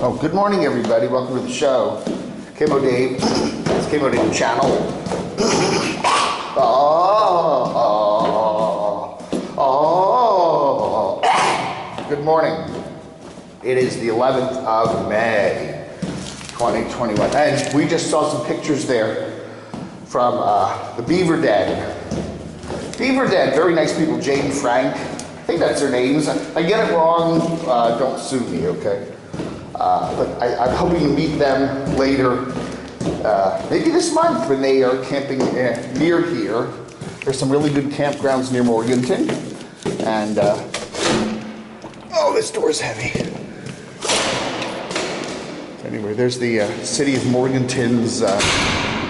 Oh, good morning, everybody. Welcome to the show. Camo Dave. It's Camo Dave channel. Good morning. It is the 11th of May, 2021. And we just saw some pictures there from the Beaver Den. Beaver Den, very nice people. Jade and Frank. I think that's their names. I get it wrong, don't sue me, okay? But I'm hoping to meet them later, maybe this month when they are camping near here. There's some really good campgrounds near Morganton. And, oh, this door's heavy. Anyway, there's the city of Morganton's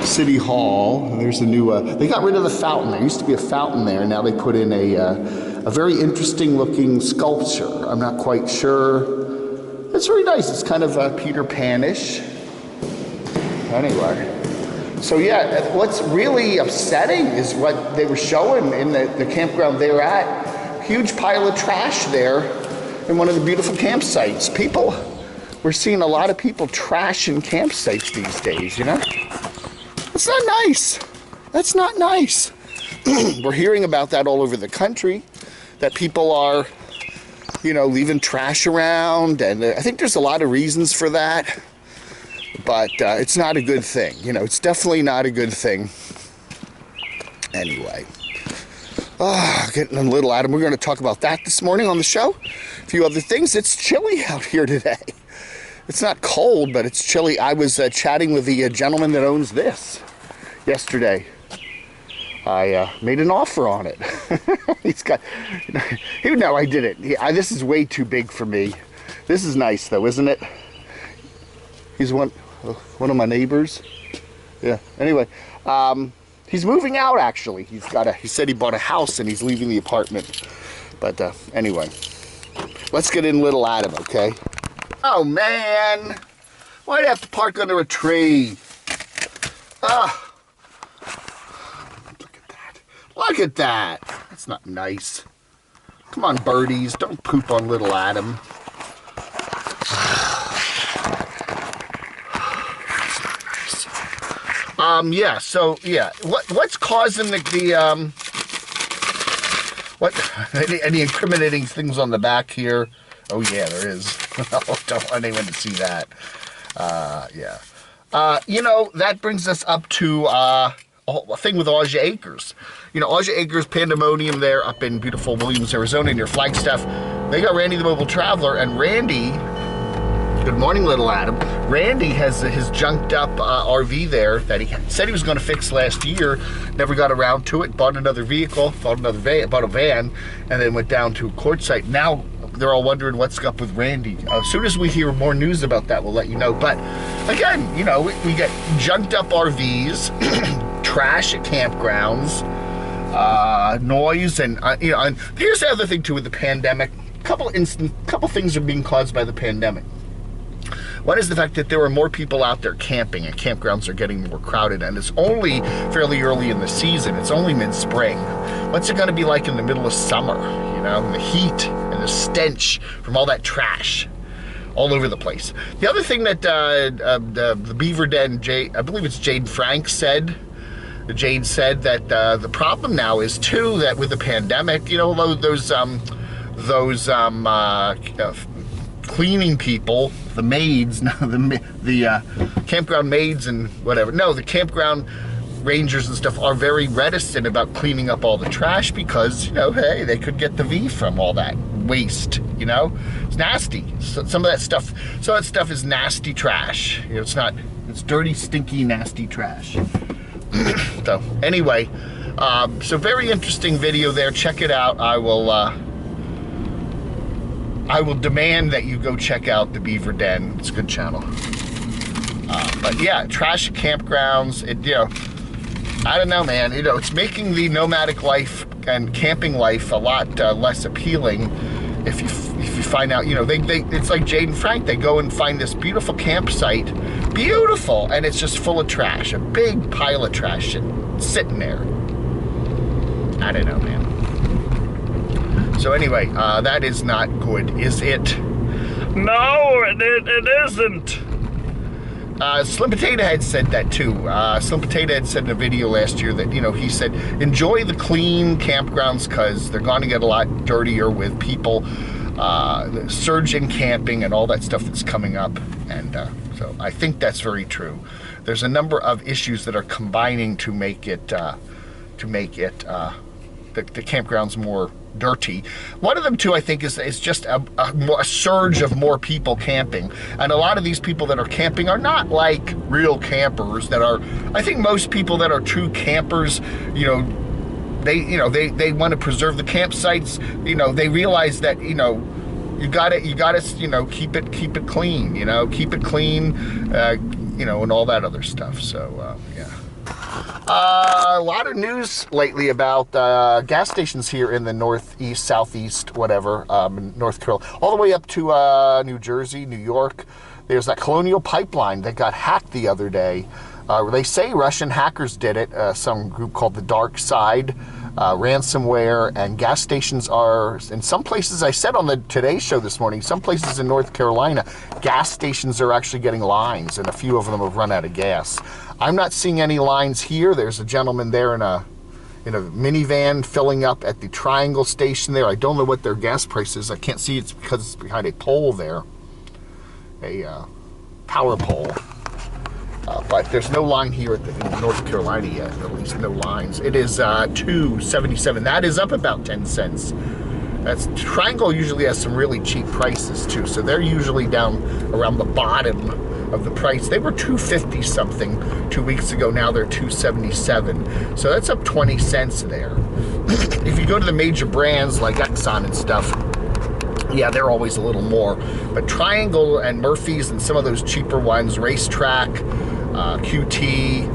City Hall. And there's the new, they got rid of the fountain. There used to be a fountain there. Now they put in a very interesting looking sculpture. I'm not quite sure. It's very nice. It's kind of Peter Pan-ish. Anyway, so yeah, what's really upsetting is what they were showing in the campground they were at. Huge pile of trash there in one of the beautiful campsites. We're seeing a lot of people trashing campsites these days, you know? That's not nice. That's not nice. We're hearing about that all over the country, that people are, you know, leaving trash around, and I think there's a lot of reasons for that, but it's not a good thing. You know, it's definitely not a good thing. Anyway, getting a little out of, we're going to talk about that this morning on the show. A few other things. It's chilly out here today. It's not cold, but it's chilly. I was chatting with the gentleman that owns this yesterday. I made an offer on it. He's got, you know, I did it. This is way too big for me. This is nice though, isn't it? He's one of my neighbors. Yeah. Anyway, he's moving out actually. He said he bought a house and he's leaving the apartment. But anyway, let's get in little Adam, okay? Oh man, why'd I have to park under a tree? Look at that. That's not nice. Come on, birdies. Don't poop on little Adam. Yeah, so, yeah. What's causing any incriminating things on the back here? Oh, yeah, there is. Don't want anyone to see that. Yeah. You know, that brings us up to, a thing with Aja Acres. You know, Aja Acres pandemonium there up in beautiful Williams, Arizona near Flagstaff. They got Randy the Mobile Traveler, and Randy, good morning, little Adam. Randy has his junked up RV there that he said he was going to fix last year, never got around to it, bought another vehicle, bought a van, and then went down to a quartzsite. Now they're all wondering what's up with Randy. As soon as we hear more news about that, we'll let you know. But again, you know, we get junked up RVs, trash at campgrounds, noise, and you know. And here's the other thing too with the pandemic. Couple things are being caused by the pandemic. One is the fact that there are more people out there camping, and campgrounds are getting more crowded, and it's only fairly early in the season. It's only mid-spring. What's it going to be like in the middle of summer? You know, the heat and the stench from all that trash all over the place. The other thing that the Beaver Den, I believe it's Jade Frank said. Jade said that the problem now is too that with the pandemic, you know, those cleaning people, the maids, the campground maids and whatever. No, the campground rangers and stuff are very reticent about cleaning up all the trash because, you know, hey, they could get the V from all that waste, you know? It's nasty. So some of that stuff is nasty trash. You know, it's dirty, stinky, nasty trash. So anyway, so very interesting video there. Check it out. I will demand that you go check out the Beaver Den. It's a good channel. But yeah, trash campgrounds. You know, I don't know, man. You know, it's making the nomadic life and camping life a lot less appealing. If you find out, you know, it's like Jade and Frank. They go and find this beautiful campsite, beautiful, and it's just full of trash. A big pile of trash sitting there. I don't know, man. So anyway, that is not good, is it? No, it isn't. Slim Potato Head said that too. Slim Potato Head said in a video last year that, you know, he said, enjoy the clean campgrounds because they're going to get a lot dirtier with people, the surge in camping and all that stuff that's coming up. And so I think that's very true. There's a number of issues that are combining to make it, the campgrounds more dirty. One of them too, I think, is just a surge of more people camping, and a lot of these people that are camping are not like real campers. That are, I think, most people that are true campers, you know, they want to preserve the campsites. You know, they realize that, you know, you gotta you know, keep it clean. You know, keep it clean. You know, and all that other stuff. So yeah. A lot of news lately about gas stations here in the northeast, southeast, whatever, North Carolina, all the way up to New Jersey, New York. There's that Colonial Pipeline that got hacked the other day. They say Russian hackers did it, some group called the Dark Side, ransomware, and gas stations are, in some places, I said on the Today Show this morning, some places in North Carolina, gas stations are actually getting lines, and a few of them have run out of gas. I'm not seeing any lines here. There's a gentleman there in a minivan filling up at the Triangle station there. I don't know what their gas price is. I can't see it because it's behind a pole there, a power pole. But there's no line here in North Carolina yet, at least no lines. It is $2.77. That is up about 10 cents. That's Triangle usually has some really cheap prices too, so they're usually down around the bottom of the price. They were $2.50 something 2 weeks ago. Now they're $2.77. So that's up 20 cents there. If you go to the major brands like Exxon and stuff, yeah, they're always a little more. But Triangle and Murphy's and some of those cheaper ones, Racetrack, QT,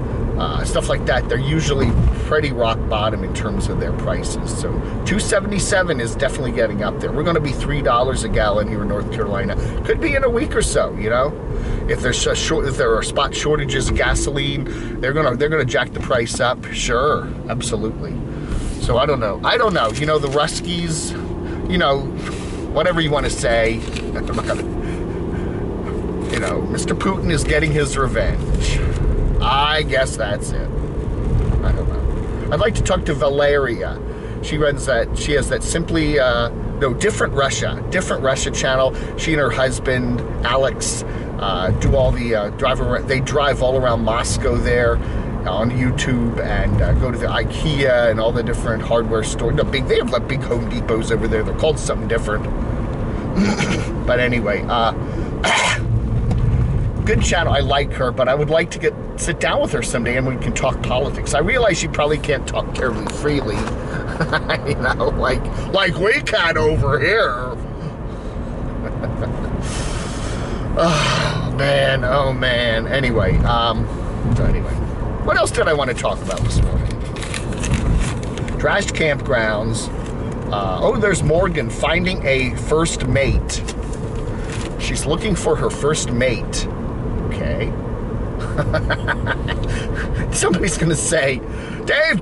stuff like that, they're usually pretty rock bottom in terms of their prices. So $2.77 is definitely getting up there. We're going to be $3 a gallon here in North Carolina. Could be in a week or so, you know. If there's if there are spot shortages of gasoline, they're gonna jack the price up. Sure, absolutely. So I don't know. You know, the Ruskies, you know, whatever you want to say. I'm not gonna, you know, Mr. Putin is getting his revenge. I guess that's it. I don't know. I'd like to talk to Valeria. She runs that. She has that Simply Different Russia channel. She and her husband Alex do all the they drive all around Moscow there on YouTube and go to the IKEA and all the different hardware stores. They have like big Home Depots over there. They're called something different. But anyway, good channel. I like her, but I would like to sit down with her someday and we can talk politics. I realize she probably can't talk terribly freely, you know, like we can over here. Oh man. Anyway, what else did I want to talk about this morning? Trashed campgrounds. There's Morgan finding a first mate. She's looking for her first mate. Okay. Somebody's gonna say, Dave,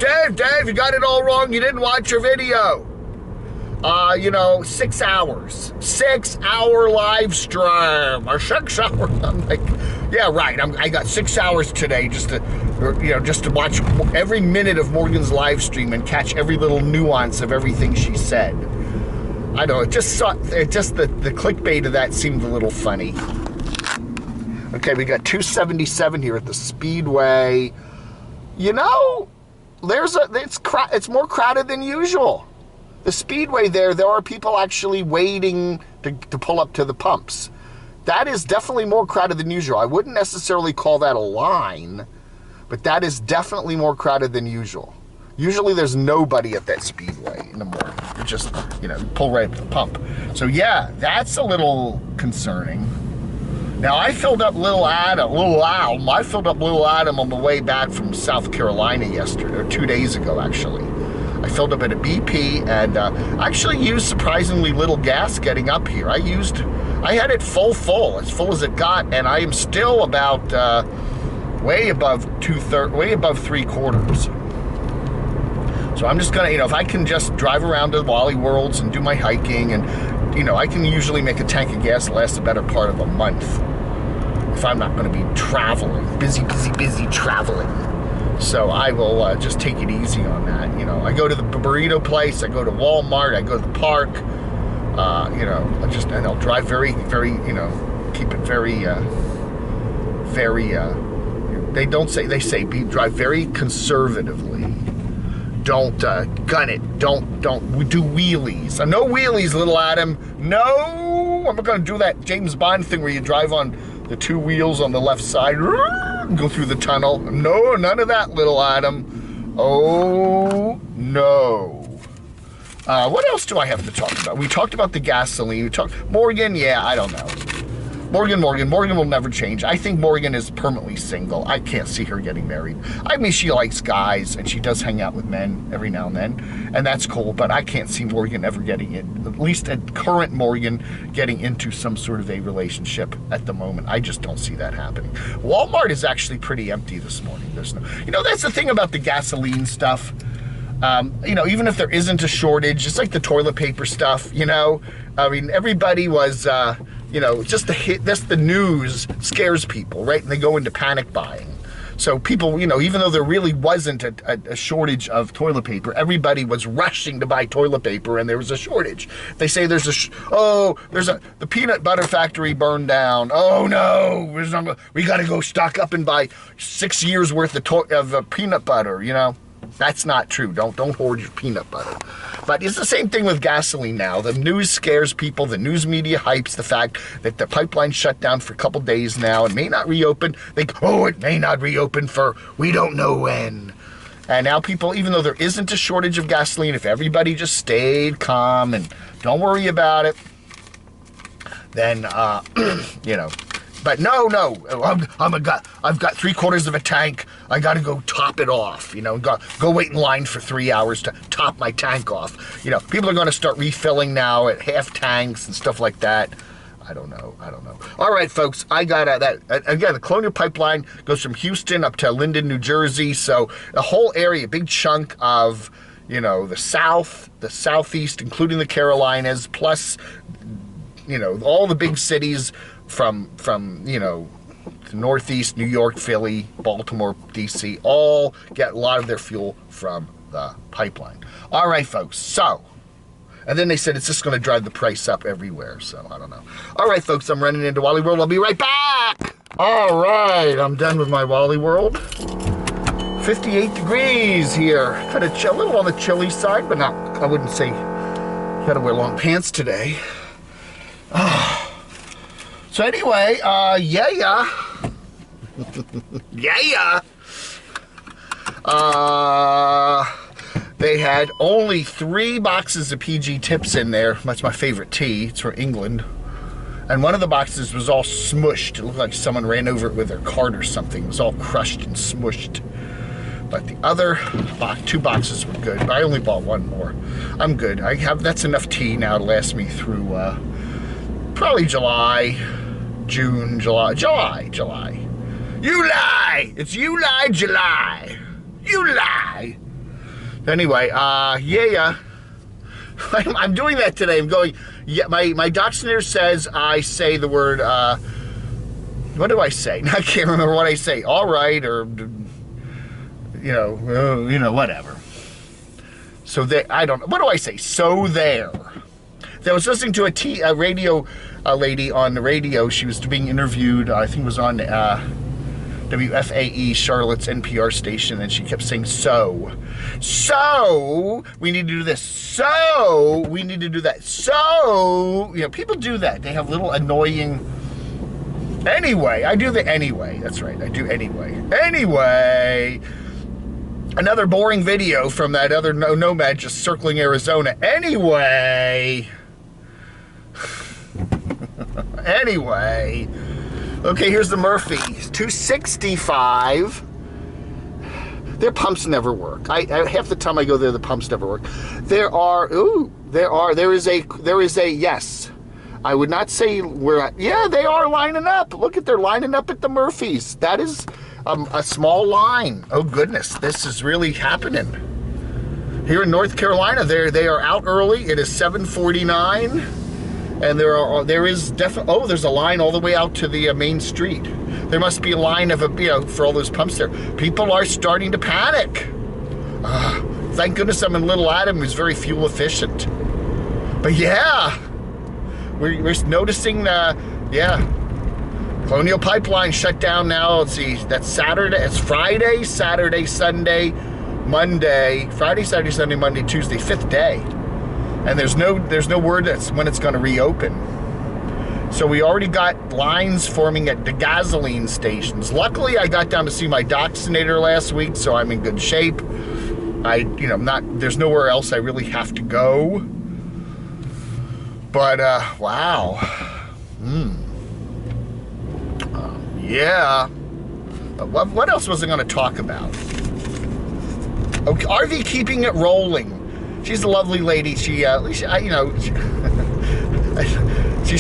you got it all wrong. You didn't watch your video. 6 hours. 6 hour live stream. Or 6 hours. I'm like, yeah, right. I got 6 hours today just to watch every minute of Morgan's live stream and catch every little nuance of everything she said. I don't know. The clickbait of that seemed a little funny. Okay, we got 277 here at the Speedway. You know, it's more crowded than usual. The Speedway there are people actually waiting to pull up to the pumps. That is definitely more crowded than usual. I wouldn't necessarily call that a line, but that is definitely more crowded than usual. Usually there's nobody at that Speedway in the morning. You just, pull right up to the pump. So yeah, that's a little concerning. Now, I filled up Little Adam on the way back from South Carolina yesterday, or 2 days ago, actually. I filled up at a BP and actually used surprisingly little gas getting up here. I had it full, as full as it got, and I am still about way above 3/4. So So I'm just gonna, if I can just drive around to Wally Worlds and do my hiking, and I can usually make a tank of gas last the better part of a month if I'm not going to be traveling, busy traveling. So I will just take it easy on that. I go to the burrito place, I go to Walmart, I go to the park. And I'll drive very, keep it very, they say drive very conservatively. Don't gun it. Don't do wheelies. No wheelies, little Adam. No, I'm not going to do that James Bond thing where you drive on the two wheels on the left side, go through the tunnel. No, none of that, little Adam. Oh, no. What else do I have to talk about? We talked about the gasoline. Morgan, yeah, I don't know. Morgan will never change. I think Morgan is permanently single. I can't see her getting married. I mean, she likes guys, and she does hang out with men every now and then, and that's cool, but I can't see Morgan ever getting in, at least at current Morgan, getting into some sort of a relationship at the moment. I just don't see that happening. Walmart is actually pretty empty this morning. There's no, that's the thing about the gasoline stuff. Even if there isn't a shortage, it's like the toilet paper stuff, I mean, everybody was, just the news scares people, right? And they go into panic buying. So people, even though there really wasn't a shortage of toilet paper, everybody was rushing to buy toilet paper, and there was a shortage. They say the peanut butter factory burned down. Oh no, we got to go stock up and buy 6 years worth of peanut butter, That's not true. Don't hoard your peanut butter. But it's the same thing with gasoline now. The news scares people. The news media hypes the fact that the pipeline shut down for a couple days now and may not reopen. It may not reopen for we don't know when. And now people, even though there isn't a shortage of gasoline, if everybody just stayed calm and don't worry about it, then, But no, I've got 3/4 of a tank. I got to go top it off. Go wait in line for 3 hours to top my tank off. People are going to start refilling now at half tanks and stuff like that. I don't know. All right, folks, I got that. Again, the Colonial Pipeline goes from Houston up to Linden, New Jersey. So the whole area, big chunk of, the South, the Southeast, including the Carolinas, plus, all the big cities from the Northeast, New York, Philly, Baltimore, D.C., all get a lot of their fuel from the pipeline. All right, folks, and then they said it's just going to drive the price up everywhere, so I don't know. All right, folks, I'm running into Wally World. I'll be right back. All right, I'm done with my Wally World. 58 degrees here. Kind of a little on the chilly side, but not, I wouldn't say you got to wear long pants today. So anyway, yeah. They had only 3 boxes of PG Tips in there. That's my favorite tea. It's from England. And one of the boxes was all smushed. It looked like someone ran over it with their cart or something. It was all crushed and smushed. But the other 2 boxes were good. But I only bought 1 more. I'm good. That's enough tea now to last me through probably July. June, July. You lie! It's you lie, July. You lie. Anyway, yeah. I'm doing that today. I'm going, yeah, my dictionary says I say the word, what do I say? I can't remember what I say. All right, or, whatever. So I don't know. What do I say? So there. I was listening to a radio lady on the radio. She was being interviewed, I think it was on WFAE, Charlotte's NPR station, and she kept saying, so we need to do this, so we need to do that, so, people do that. They have little annoying, anyway, I do the anyway, that's right, I do anyway, another boring video from that other nomad just circling Arizona, anyway, okay, here's the Murphys, 265. Their pumps never work. Half the time I go there, the pumps never work. There is a yes. I would not say yeah, they are lining up. Look they're lining up at the Murphys. That is a small line. Oh goodness, this is really happening. here in North Carolina, they are out early. It is 7:49, and there is definitely, oh, there's a line all the way out to the main street. There must be a line of for all those pumps there. People are starting to panic. Thank goodness I'm in Little Adam, who's very fuel efficient. But yeah, we're noticing, Colonial Pipeline shut down now. Let's see, that's Saturday, it's Friday, Saturday, Sunday, Monday, Friday, Saturday, Sunday, Monday, Tuesday, 5th day. And there's no word that's when it's going to reopen. So we already got lines forming at the gasoline stations. Luckily, I got down to see my doxinator last week, so I'm in good shape. There's nowhere else I really have to go. But, wow. Yeah. What else was I going to talk about? Okay, RV keeping it rolling. She's a lovely lady. She's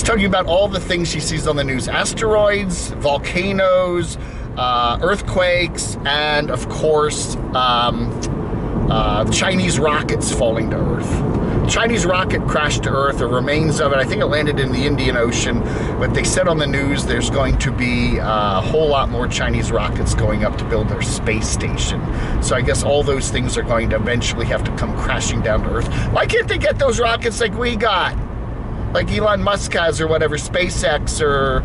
talking about all the things she sees on the news. Asteroids, volcanoes, earthquakes, and of course, Chinese rockets falling to Earth. Chinese rocket crashed to Earth, or remains of it. I think it landed in the Indian Ocean, but they said on the news there's going to be a whole lot more Chinese rockets going up to build their space station. So I guess all those things are going to eventually have to come crashing down to Earth. Why can't they get those rockets like we got? Like Elon Musk has, or whatever, SpaceX, or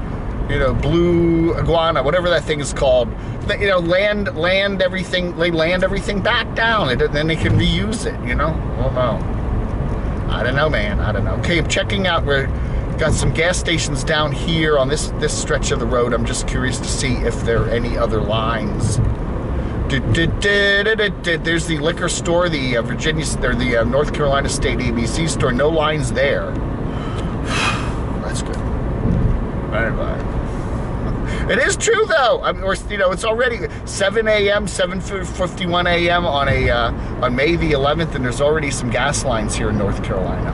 Blue Iguana, whatever that thing is called. Land everything. They land everything back down, and then they can reuse it. Well, no. I don't know, man. I don't know. Okay, I'm checking out. We've got some gas stations down here on this stretch of the road. I'm just curious to see if there are any other lines. There's the liquor store, the the North Carolina State ABC store. No lines there. That's good. Bye. It is true, though. I mean, it's already 7 a.m., 7:51 a.m. on May the 11th, and there's already some gas lines here in North Carolina.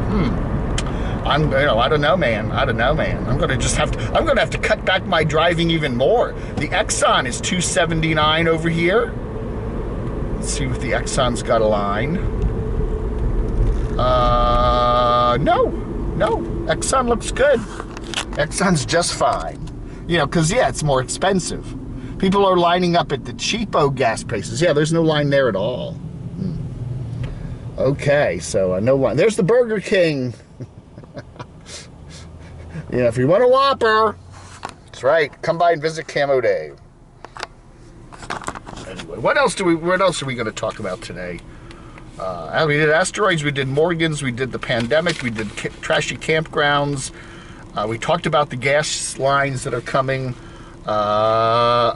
I don't know, man. I'm gonna have to cut back my driving even more. The Exxon is $2.79 over here. Let's see if the Exxon's got a line. No. Exxon looks good. Exxon's just fine. Because, it's more expensive. People are lining up at the cheapo gas prices. Yeah, there's no line there at all. Okay, so no line. There's the Burger King. If you want a Whopper, that's right. Come by and visit Camo Dave. Anyway, what else are we going to talk about today? We did asteroids, we did Morgans, we did the pandemic, we did trashy campgrounds. We talked about the gas lines that are coming. I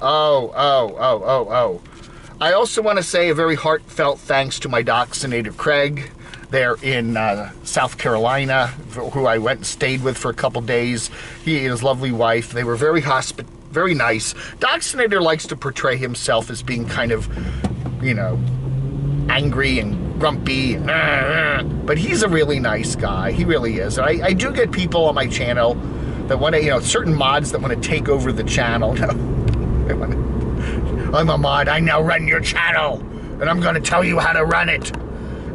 also want to say a very heartfelt thanks to my doxinator, Craig, there in South Carolina, who I went and stayed with for a couple days. He and his lovely wife, they were very nice. Doxinator likes to portray himself as being kind of, angry and grumpy, but he's a really nice guy. He really is. I do get people on my channel that want to, certain mods that want to take over the channel. I'm a mod. I now run your channel, and I'm going to tell you how to run it.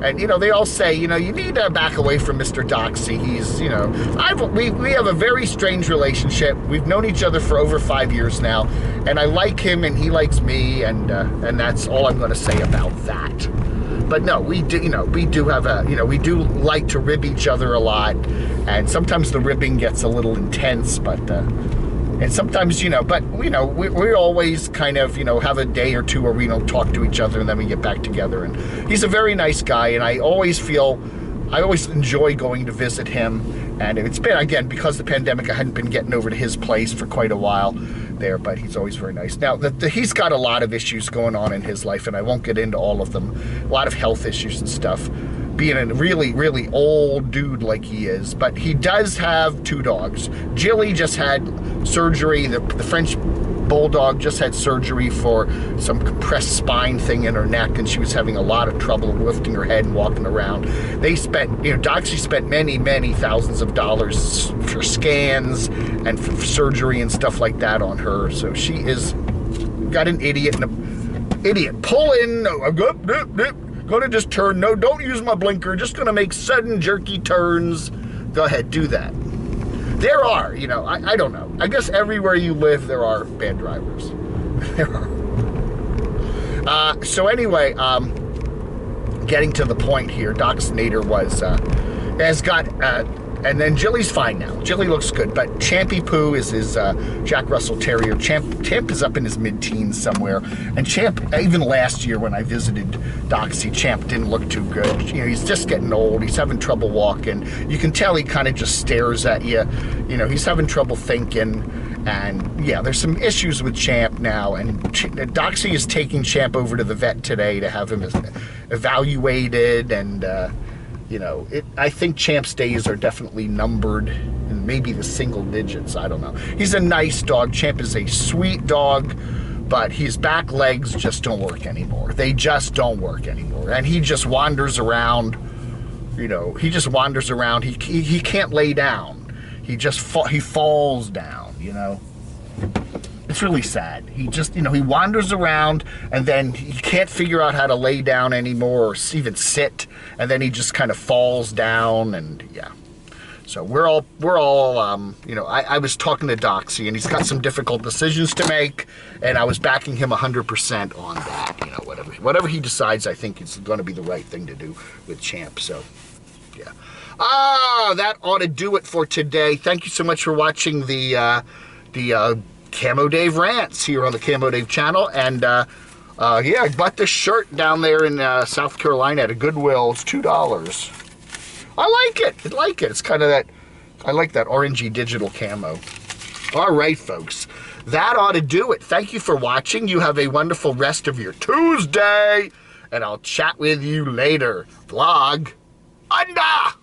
And they all say, you need to back away from Mr. Doxy. He's, we have a very strange relationship. We've known each other for over 5 years now, and I like him, and he likes me, and that's all I'm going to say about that. But no, we do have we do like to rib each other a lot, and sometimes the ribbing gets a little intense, but and sometimes but we always kind of have a day or two where we don't talk to each other, and then we get back together. And he's a very nice guy, and I always enjoy going to visit him. And it's been, again, because of the pandemic, I hadn't been getting over to his place for quite a while there, but he's always very nice. Now, he's got a lot of issues going on in his life, and I won't get into all of them. A lot of health issues and stuff, being a really, really old dude like he is. But he does have 2 dogs. Jilly just had surgery. The French Bulldog just had surgery for some compressed spine thing in her neck, and she was having a lot of trouble lifting her head and walking around. They spent, Doxy spent many, many thousands of dollars for scans and for surgery and stuff like that on her. So she is got an idiot pulling. Gonna just turn. No, don't use my blinker. Just gonna make sudden jerky turns. Go ahead, do that. There are, you know, I don't know. I guess everywhere you live, there are bad drivers. There are. So anyway, getting to the point here, Doc Snyder has got, and then Jilly's fine now. Jilly looks good, but Champy Poo is his Jack Russell Terrier. Champ is up in his mid-teens somewhere, and Champ, even last year when I visited Doxy, Champ didn't look too good. You know, he's just getting old. He's having trouble walking. You can tell he kind of just stares at you. You know, he's having trouble thinking. And yeah, there's some issues with Champ now, and Doxy is taking Champ over to the vet today to have him evaluated, and you know, I think Champ's days are definitely numbered, and maybe the single digits, I don't know. He's a nice dog. Champ is a sweet dog, but his back legs just don't work anymore. They just don't work anymore, and he just wanders around. You know, he just wanders around. He can't lay down. He falls down, you know. It's really sad. He just, you know, he wanders around, and then he can't figure out how to lay down anymore or even sit, and then he just kind of falls down, and yeah. So we're all you know, I was talking to Doxy, and he's got some difficult decisions to make, and I was backing him 100% on that. You know, whatever he decides, I think it's going to be the right thing to do with Champ. So yeah. That ought to do it for today. Thank you so much for watching the Camo Dave Rants here on the Camo Dave channel. And yeah, I bought this shirt down there in South Carolina at a Goodwill. It's $2. I like it. I like it. It's kind of that, I like that orangey digital camo. All right, folks. That ought to do it. Thank you for watching. You have a wonderful rest of your Tuesday. And I'll chat with you later. Vlog. Anda!